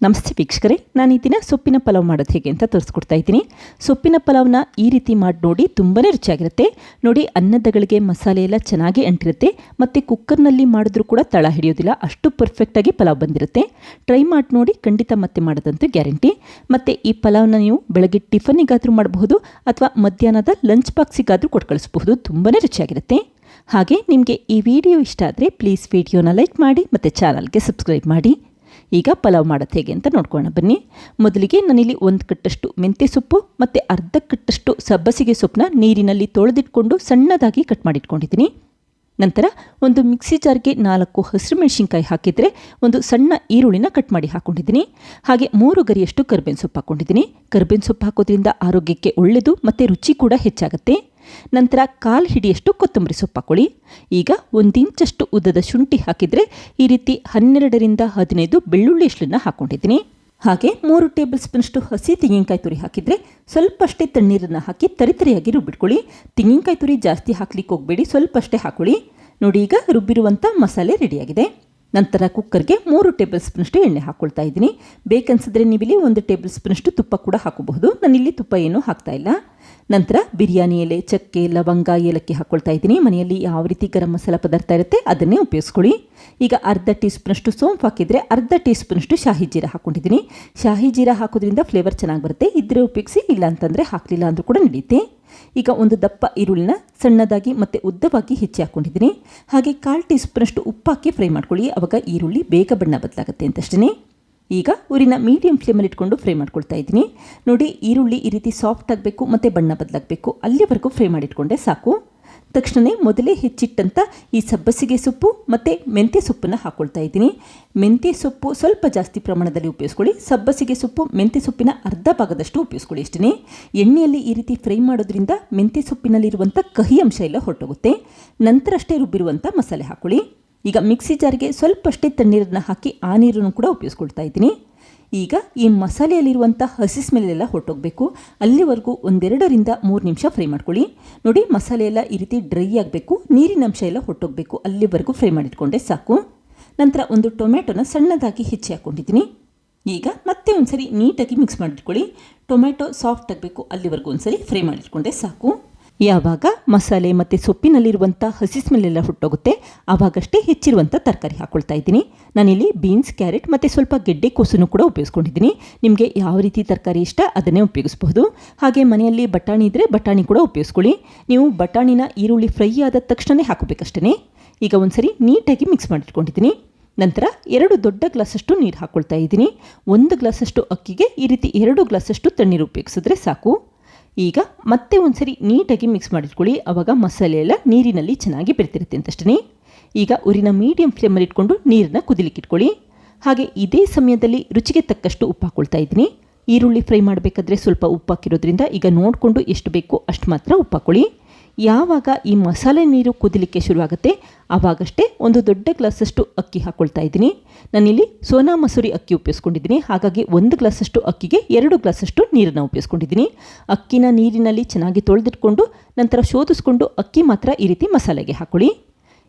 ನಮಸ್ತೆ ವೀಕ್ಷಕರೇ, ನಾನು ಈ ದಿನ ಸೊಪ್ಪಿನ ಪಲಾವ್ ಮಾಡೋದು ಹೇಗೆ ಅಂತ ತೋರಿಸ್ಕೊಡ್ತಾ ಇದ್ದೀನಿ. ಸೊಪ್ಪಿನ ಪಲಾವ್ನ ಈ ರೀತಿ ಮಾಡಿ ನೋಡಿ, ತುಂಬಾ ರುಚಿಯಾಗಿರುತ್ತೆ. ನೋಡಿ, ಅನ್ನದಗಳಿಗೆ ಮಸಾಲೆ ಎಲ್ಲ ಚೆನ್ನಾಗಿ ಅಂಟಿರುತ್ತೆ ಮತ್ತು ಕುಕ್ಕರ್ನಲ್ಲಿ ಮಾಡಿದ್ರೂ ಕೂಡ ತಳ ಹಿಡಿಯೋದಿಲ್ಲ, ಅಷ್ಟು ಪರ್ಫೆಕ್ಟಾಗಿ ಪಲಾವ್ ಬಂದಿರುತ್ತೆ. ಟ್ರೈ ಮಾಡಿ ನೋಡಿ, ಖಂಡಿತ ಮತ್ತೆ ಮಾಡೋದಂತೂ ಗ್ಯಾರಂಟಿ. ಮತ್ತು ಈ ಪಲಾವ್ನ ನೀವು ಬೆಳಗ್ಗೆ ಟಿಫನ್ನಿಗಾದರೂ ಮಾಡಬಹುದು ಅಥವಾ ಮಧ್ಯಾಹ್ನದ ಲಂಚ್ ಬಾಕ್ಸಿಗಾದರೂ ಕೊಟ್ಟು ಕಳಿಸಬಹುದು. ತುಂಬಾ ರುಚಿಯಾಗಿರುತ್ತೆ. ಹಾಗೆ ನಿಮಗೆ ಈ ವಿಡಿಯೋ ಇಷ್ಟ ಆದರೆ ಪ್ಲೀಸ್ ವಿಡಿಯೋನ ಲೈಕ್ ಮಾಡಿ ಮತ್ತು ಚಾನಲ್ಗೆ ಸಬ್ಸ್ಕ್ರೈಬ್ ಮಾಡಿ. ಈಗ ಪಲಾವ್ ಮಾಡೋದು ಹೇಗೆ ಅಂತ ನೋಡ್ಕೊಳ್ಳೋಣ ಬನ್ನಿ. ಮೊದಲಿಗೆ ನಾನಿಲ್ಲಿ 1 ಕಟ್ಟಷ್ಟು ಮೆಂತ್ಯ ಸೊಪ್ಪು ಮತ್ತು ಅರ್ಧ ಕಟ್ಟಷ್ಟು ಸಬ್ಬಸಿಗೆ ಸೊಪ್ಪನ್ನ ನೀರಿನಲ್ಲಿ ತೊಳೆದಿಟ್ಕೊಂಡು ಸಣ್ಣದಾಗಿ ಕಟ್ ಮಾಡಿಟ್ಕೊಂಡಿದ್ದೀನಿ. ನಂತರ ಒಂದು ಮಿಕ್ಸಿ ಜಾರ್ಗೆ 4 ಹಸಿರು ಮೆಣಸಿನ್ಕಾಯಿ ಹಾಕಿದರೆ ಒಂದು ಸಣ್ಣ ಈರುಳ್ಳಿನ ಕಟ್ ಮಾಡಿ ಹಾಕ್ಕೊಂಡಿದ್ದೀನಿ. ಹಾಗೆ 3 ಗರಿಯಷ್ಟು ಕರಿಬೇವಿನ ಸೊಪ್ಪು ಹಾಕ್ಕೊಂಡಿದ್ದೀನಿ. ಕರಿಬೇವಿನ ಸೊಪ್ಪು ಹಾಕೋದ್ರಿಂದ ಆರೋಗ್ಯಕ್ಕೆ ಒಳ್ಳೆಯದು ಮತ್ತು ರುಚಿ ಕೂಡ ಹೆಚ್ಚಾಗುತ್ತೆ. ನಂತರ 1/4 ಹಿಡಿಯಷ್ಟು ಕೊತ್ತಂಬರಿ ಸೊಪ್ಪು ಹಾಕೊಳ್ಳಿ. ಈಗ 1 ಇಂಚಷ್ಟು ಉದ್ದದ ಶುಂಠಿ ಹಾಕಿದರೆ ಈ ರೀತಿ 12ರಿಂದ 15 ಬೆಳ್ಳುಳ್ಳಿ ಎಷ್ಟನ್ನ ಹಾಕ್ಕೊಂಡಿದ್ದೀನಿ. ಹಾಗೆ 3 ಟೇಬಲ್ ಸ್ಪೂನಷ್ಟು ಹಸಿ ತೆಂಗಿನಕಾಯಿ ತುರಿ ಹಾಕಿದರೆ ಸ್ವಲ್ಪಷ್ಟೇ ತಣ್ಣೀರನ್ನು ಹಾಕಿ ತರಿತರಿಯಾಗಿ ರುಬ್ಬಿಟ್ಕೊಳ್ಳಿ. ತೆಂಗಿನಕಾಯಿ ತುರಿ ಜಾಸ್ತಿ ಹಾಕ್ಲಿಕ್ಕೆ ಹೋಗಬೇಡಿ, ಸ್ವಲ್ಪಷ್ಟೇ ಹಾಕೊಳ್ಳಿ. ನೋಡಿ, ಈಗ ರುಬ್ಬಿರುವಂಥ ಮಸಾಲೆ ರೆಡಿಯಾಗಿದೆ. ನಂತರ ಕುಕ್ಕರ್ಗೆ 3 ಟೇಬಲ್ ಸ್ಪೂನಷ್ಟು ಎಣ್ಣೆ ಹಾಕ್ಕೊಳ್ತಾ ಇದ್ದೀನಿ. ಬೇಕನ್ಸಿದ್ರೆ ನೀವಿಲ್ಲಿ 1 ಟೇಬಲ್ ಸ್ಪೂನಷ್ಟು ತುಪ್ಪ ಕೂಡ ಹಾಕಬಹುದು. ನಾನಿಲ್ಲಿ ತುಪ್ಪ ಏನೂ ಹಾಕ್ತಾ ಇಲ್ಲ. ನಂತರ ಬಿರಿಯಾನಿ ಎಲೆ, ಚಕ್ಕೆ, ಲವಂಗ, ಏಲಕ್ಕಿ ಹಾಕ್ಕೊಳ್ತಾ ಇದ್ದೀನಿ. ಮನೆಯಲ್ಲಿ ಯಾವ ರೀತಿ ಗರಂ ಮಸಾಲ ಪದಾರ್ಥ ಇರುತ್ತೆ ಅದನ್ನೇ ಉಪಯೋಗಿಸ್ಕೊಳ್ಳಿ. ಈಗ ಅರ್ಧ ಟೀ ಸ್ಪೂನಷ್ಟು ಸೋಂಪು ಹಾಕಿದರೆ ಅರ್ಧ ಟೀ ಸ್ಪೂನಷ್ಟು ಶಾಹಿ ಜೀರ ಹಾಕ್ಕೊಂಡಿದ್ದೀನಿ. ಶಾಹಿ ಜೀರ ಹಾಕೋದ್ರಿಂದ ಫ್ಲೇವರ್ ಚೆನ್ನಾಗಿ ಬರುತ್ತೆ. ಇದ್ರೆ ಉಪಯೋಗಿಸಿ, ಇಲ್ಲ ಅಂತಂದರೆ ಹಾಕಲಿಲ್ಲ ಅಂದರೂ ಕೂಡ ನಡೆಯುತ್ತೆ. ಈಗ ಒಂದು ದಪ್ಪ ಈರುಳ್ಳಿನ ಸಣ್ಣದಾಗಿ ಮತ್ತು ಉದ್ದವಾಗಿ ಹೆಚ್ಚಿ ಹಾಕ್ಕೊಂಡಿದ್ದೀನಿ. ಹಾಗೆ 1/4 ಟೀ ಸ್ಪೂನಷ್ಟು ಉಪ್ಪು ಹಾಕಿ ಫ್ರೈ ಮಾಡ್ಕೊಳ್ಳಿ. ಆವಾಗ ಈರುಳ್ಳಿ ಬೇಗ ಬಣ್ಣ ಬದಲಾಗುತ್ತೆ ಅಂತಷ್ಟೇ. ಈಗ ಉರಿನ ಮೀಡಿಯಂ ಫ್ಲೇಮಲ್ಲಿ ಇಟ್ಕೊಂಡು ಫ್ರೈ ಮಾಡ್ಕೊಳ್ತಾ ಇದ್ದೀನಿ. ನೋಡಿ, ಈರುಳ್ಳಿ ಈ ರೀತಿ ಸಾಫ್ಟ್ ಆಗಬೇಕು ಮತ್ತು ಬಣ್ಣ ಬದಲಾಗಬೇಕು, ಅಲ್ಲಿವರೆಗೂ ಫ್ರೈ ಮಾಡಿಟ್ಕೊಂಡೆ ಸಾಕು. ತಕ್ಷಣವೇ ಮೊದಲೇ ಹೆಚ್ಚಿಟ್ಟಂಥ ಈ ಸಬ್ಬಸಿಗೆ ಸೊಪ್ಪು ಮತ್ತು ಮೆಂತ್ಯ ಸೊಪ್ಪನ್ನು ಹಾಕ್ಕೊಳ್ತಾ ಇದ್ದೀನಿ. ಮೆಂತ್ಯ ಸೊಪ್ಪು ಸ್ವಲ್ಪ ಜಾಸ್ತಿ ಪ್ರಮಾಣದಲ್ಲಿ ಉಪಯೋಗಿಸ್ಕೊಳ್ಳಿ. ಸಬ್ಬಸಿಗೆ ಸೊಪ್ಪು ಮೆಂತ್ಯ ಸೊಪ್ಪಿನ ಅರ್ಧ ಭಾಗದಷ್ಟು ಉಪಯೋಗಿಸ್ಕೊಳ್ಳಿ ಅಷ್ಟೇ. ಎಣ್ಣೆಯಲ್ಲಿ ಈ ರೀತಿ ಫ್ರೈ ಮಾಡೋದ್ರಿಂದ ಮೆಂತ್ಯ ಸೊಪ್ಪಿನಲ್ಲಿರುವಂಥ ಕಹಿ ಅಂಶ ಎಲ್ಲ ಹೊರಟೋಗುತ್ತೆ. ನಂತರ ಅಷ್ಟೇ ರುಬ್ಬಿರುವಂಥ ಮಸಾಲೆ ಹಾಕ್ಕೊಳ್ಳಿ. ಈಗ ಮಿಕ್ಸಿ ಜಾರ್ಗೆ ಸ್ವಲ್ಪಷ್ಟೇ ತಣ್ಣೀರನ್ನು ಹಾಕಿ ಆ ನೀರನ್ನು ಕೂಡ ಉಪಯೋಗಿಸ್ಕೊಳ್ತಾ ಇದ್ದೀನಿ. ಈಗ ಈ ಮಸಾಲೆಯಲ್ಲಿರುವಂಥ ಹಸಿ ಸ್ಮೆಲ್ಲೆಲ್ಲ ಹೊರಟೋಗಬೇಕು, ಅಲ್ಲಿವರೆಗೂ 1-2ರಿಂದ 3 ನಿಮಿಷ ಫ್ರೈ ಮಾಡ್ಕೊಳ್ಳಿ. ನೋಡಿ, ಮಸಾಲೆ ಎಲ್ಲ ಈ ರೀತಿ ಡ್ರೈ ಆಗಬೇಕು, ನೀರಿನ ಅಂಶ ಎಲ್ಲ ಹೊರಟೋಗಬೇಕು, ಅಲ್ಲಿವರೆಗೂ ಫ್ರೈ ಮಾಡಿಟ್ಕೊಂಡೆ ಸಾಕು. ನಂತರ ಒಂದು ಟೊಮೆಟೊನ ಸಣ್ಣದಾಗಿ ಹೆಚ್ಚಿ ಹಾಕ್ಕೊಂಡಿದ್ದೀನಿ. ಈಗ ಮತ್ತೆ ಒಂದ್ಸರಿ ನೀಟಾಗಿ ಮಿಕ್ಸ್ ಮಾಡಿಟ್ಕೊಳ್ಳಿ. ಟೊಮೆಟೊ ಸಾಫ್ಟ್ ಆಗಬೇಕು, ಅಲ್ಲಿವರೆಗೂ ಒಂದ್ಸರಿ ಫ್ರೈ ಮಾಡಿಟ್ಕೊಂಡೆ ಸಾಕು. ಯಾವಾಗ ಮಸಾಲೆ ಮತ್ತು ಸೊಪ್ಪಿನಲ್ಲಿರುವಂಥ ಹಸಿ ಸ್ಮೆಲ್ಲೆಲ್ಲ ಹುಟ್ಟೋಗುತ್ತೆ ಆವಾಗಷ್ಟೇ ಹೆಚ್ಚಿರುವಂಥ ತರಕಾರಿ ಹಾಕ್ಕೊಳ್ತಾ ಇದ್ದೀನಿ. ನಾನಿಲ್ಲಿ ಬೀನ್ಸ್, ಕ್ಯಾರೆಟ್ ಮತ್ತು ಸ್ವಲ್ಪ ಗೆಡ್ಡೆಕೋಸನ್ನು ಕೂಡ ಉಪಯೋಗಿಸ್ಕೊಂಡಿದ್ದೀನಿ. ನಿಮಗೆ ಯಾವ ರೀತಿ ತರಕಾರಿ ಇಷ್ಟ ಅದನ್ನೇ ಉಪಯೋಗಿಸ್ಬಹುದು. ಹಾಗೆ ಮನೆಯಲ್ಲಿ ಬಟಾಣಿ ಇದ್ದರೆ ಬಟಾಣಿ ಕೂಡ ಉಪಯೋಗಿಸ್ಕೊಳ್ಳಿ. ನೀವು ಬಟಾಣಿನ ಈರುಳ್ಳಿ ಫ್ರೈ ಆದ ತಕ್ಷಣ ಹಾಕೋಬೇಕಷ್ಟೇ. ಈಗ ಒಂದ್ಸರಿ ನೀಟಾಗಿ ಮಿಕ್ಸ್ ಮಾಡಿಟ್ಕೊಂಡಿದ್ದೀನಿ. ನಂತರ 2 ದೊಡ್ಡ ಗ್ಲಾಸಷ್ಟು ನೀರು ಹಾಕ್ಕೊಳ್ತಾ ಇದ್ದೀನಿ. 1 ಗ್ಲಾಸಷ್ಟು ಅಕ್ಕಿಗೆ ಈ ರೀತಿ 2 ಗ್ಲಾಸಷ್ಟು ತಣ್ಣೀರು ಉಪಯೋಗಿಸಿದ್ರೆ ಸಾಕು. ಈಗ ಮತ್ತೆ ಒಂದ್ಸರಿ ನೀಟಾಗಿ ಮಿಕ್ಸ್ ಮಾಡಿಟ್ಕೊಳ್ಳಿ. ಆವಾಗ ಮಸಾಲೆ ಎಲ್ಲ ನೀರಿನಲ್ಲಿ ಚೆನ್ನಾಗಿ ಬೆರೆತಿರುತ್ತೆ ಅಂತಷ್ಟೇ. ಈಗ ಉರಿನ ಮೀಡಿಯಂ ಫ್ಲೇಮಲ್ಲಿ ಇಟ್ಕೊಂಡು ನೀರನ್ನ ಕುದಿಲಿಕ್ಕೆ ಇಟ್ಕೊಳ್ಳಿ. ಹಾಗೆ ಇದೇ ಸಮಯದಲ್ಲಿ ರುಚಿಗೆ ತಕ್ಕಷ್ಟು ಉಪ್ಪು ಹಾಕ್ಕೊಳ್ತಾ ಇದ್ದೀನಿ. ಈರುಳ್ಳಿ ಫ್ರೈ ಮಾಡಬೇಕಾದ್ರೆ ಸ್ವಲ್ಪ ಉಪ್ಪು ಹಾಕಿರೋದ್ರಿಂದ ಈಗ ನೋಡಿಕೊಂಡು ಎಷ್ಟು ಬೇಕೋ ಅಷ್ಟು ಮಾತ್ರ ಉಪ್ಪು ಹಾಕ್ಕೊಳ್ಳಿ. ಯಾವಾಗ ಈ ಮಸಾಲೆ ನೀರು ಕುದಿಲಿಕ್ಕೆ ಶುರುವಾಗುತ್ತೆ ಆವಾಗಷ್ಟೇ 1 ದೊಡ್ಡ ಗ್ಲಾಸಷ್ಟು ಅಕ್ಕಿ ಹಾಕ್ಕೊಳ್ತಾ ಇದ್ದೀನಿ. ನಾನಿಲ್ಲಿ ಸೋನಾ ಮಸೂರಿ ಅಕ್ಕಿ ಉಪಯೋಗಿಸ್ಕೊಂಡಿದ್ದೀನಿ. ಹಾಗಾಗಿ 1 ಗ್ಲಾಸಷ್ಟು ಅಕ್ಕಿಗೆ 2 ಗ್ಲಾಸಷ್ಟು ನೀರನ್ನು ಉಪಯೋಗಿಸ್ಕೊಂಡಿದ್ದೀನಿ. ಅಕ್ಕಿನ ನೀರಿನಲ್ಲಿ ಚೆನ್ನಾಗಿ ತೊಳೆದಿಟ್ಕೊಂಡು ನಂತರ ಶೋಧಿಸ್ಕೊಂಡು ಅಕ್ಕಿ ಮಾತ್ರ ಈ ರೀತಿ ಮಸಾಲೆಗೆ ಹಾಕ್ಕೊಳ್ಳಿ.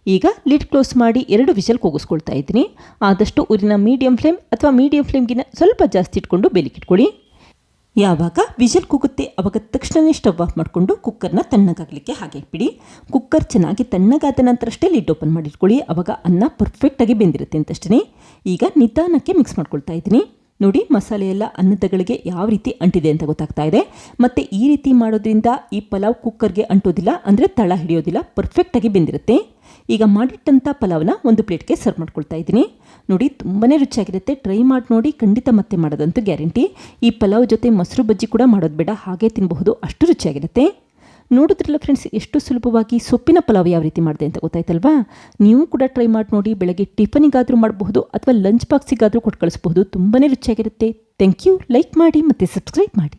ಈಗ ಲಿಡ್ ಕ್ಲೋಸ್ ಮಾಡಿ 2 ವಿಷಲ್ ಕೂಗಿಸ್ಕೊಳ್ತಾ ಇದ್ದೀನಿ. ಆದಷ್ಟು ಉರಿನ ಮೀಡಿಯಂ ಫ್ಲೇಮ್ ಅಥವಾ ಮೀಡಿಯಂ ಫ್ಲೇಮ್ಗಿನ ಸ್ವಲ್ಪ ಜಾಸ್ತಿ ಇಟ್ಕೊಂಡು ಬೇಲಿಕ್ಕಿಟ್ಕೊಳ್ಳಿ. ಯಾವಾಗ ವಿಷಲ್ ಕೂಗುತ್ತೆ ಆವಾಗ ತಕ್ಷಣವೇ ಸ್ಟವ್ ಆಫ್ ಮಾಡಿಕೊಂಡು ಕುಕ್ಕರ್ನ ತಣ್ಣಗಾಗಲಿಕ್ಕೆ ಹಾಗೆ ಇಟ್ಬಿಡಿ. ಕುಕ್ಕರ್ ಚೆನ್ನಾಗಿ ತಣ್ಣಗಾದ ನಂತರ ಅಷ್ಟೇ ಲಿಡ್ ಓಪನ್ ಮಾಡಿಟ್ಕೊಳ್ಳಿ. ಆವಾಗ ಅನ್ನ ಪರ್ಫೆಕ್ಟಾಗಿ ಬೆಂದಿರುತ್ತೆ ಅಂತಷ್ಟೇ. ಈಗ ನಿಧಾನಕ್ಕೆ ಮಿಕ್ಸ್ ಮಾಡ್ಕೊಳ್ತಾ ಇದ್ದೀನಿ. ನೋಡಿ, ಮಸಾಲೆ ಎಲ್ಲ ಅನ್ನದಗಳಿಗೆ ಯಾವ ರೀತಿ ಅಂಟಿದೆ ಅಂತ ಗೊತ್ತಾಗ್ತಾ ಇದೆ. ಮತ್ತು ಈ ರೀತಿ ಮಾಡೋದ್ರಿಂದ ಈ ಪಲಾವ್ ಕುಕ್ಕರ್ಗೆ ಅಂಟೋದಿಲ್ಲ, ಅಂದರೆ ತಳ ಹಿಡಿಯೋದಿಲ್ಲ, ಪರ್ಫೆಕ್ಟಾಗಿ ಬೆಂದಿರುತ್ತೆ. ಈಗ ಮಾಡಿಟ್ಟಂಥ ಪಲಾವ್ನ ಒಂದು ಪ್ಲೇಟ್ಗೆ ಸರ್ವ್ ಮಾಡ್ಕೊಳ್ತಾ ಇದ್ದೀನಿ. ನೋಡಿ, ತುಂಬಾ ರುಚಿಯಾಗಿರುತ್ತೆ. ಟ್ರೈ ಮಾಡಿ ನೋಡಿ, ಖಂಡಿತ ಮತ್ತೆ ಮಾಡೋದಂತೂ ಗ್ಯಾರಂಟಿ. ಈ ಪಲಾವ್ ಜೊತೆ ಮೊಸರು ಬಜ್ಜಿ ಕೂಡ ಮಾಡೋದು ಬೇಡ, ಹಾಗೆ ತಿನ್ನಬಹುದು, ಅಷ್ಟು ರುಚಿಯಾಗಿರುತ್ತೆ. ನೋಡಿದ್ರಲ್ಲ ಫ್ರೆಂಡ್ಸ್, ಎಷ್ಟು ಸುಲಭವಾಗಿ ಸೊಪ್ಪಿನ ಪಲಾವ್ ಯಾವ ರೀತಿ ಮಾಡಿದೆ ಅಂತ ಗೊತ್ತಾಯ್ತಲ್ವಾ? ನೀವು ಕೂಡ ಟ್ರೈ ಮಾಡಿ ನೋಡಿ. ಬೆಳಗ್ಗೆ ಟಿಫನಿಗಾದರೂ ಮಾಡಬಹುದು ಅಥವಾ ಲಂಚ್ ಬಾಕ್ಸಿಗಾದರೂ ಕೊಟ್ಟು ಕಳಿಸಬಹುದು. ತುಂಬಾ ರುಚಿಯಾಗಿರುತ್ತೆ. Thank you. ಲೈಕ್ ಮಾಡಿ ಮತ್ತು ಸಬ್ಸ್ಕ್ರೈಬ್ ಮಾಡಿ.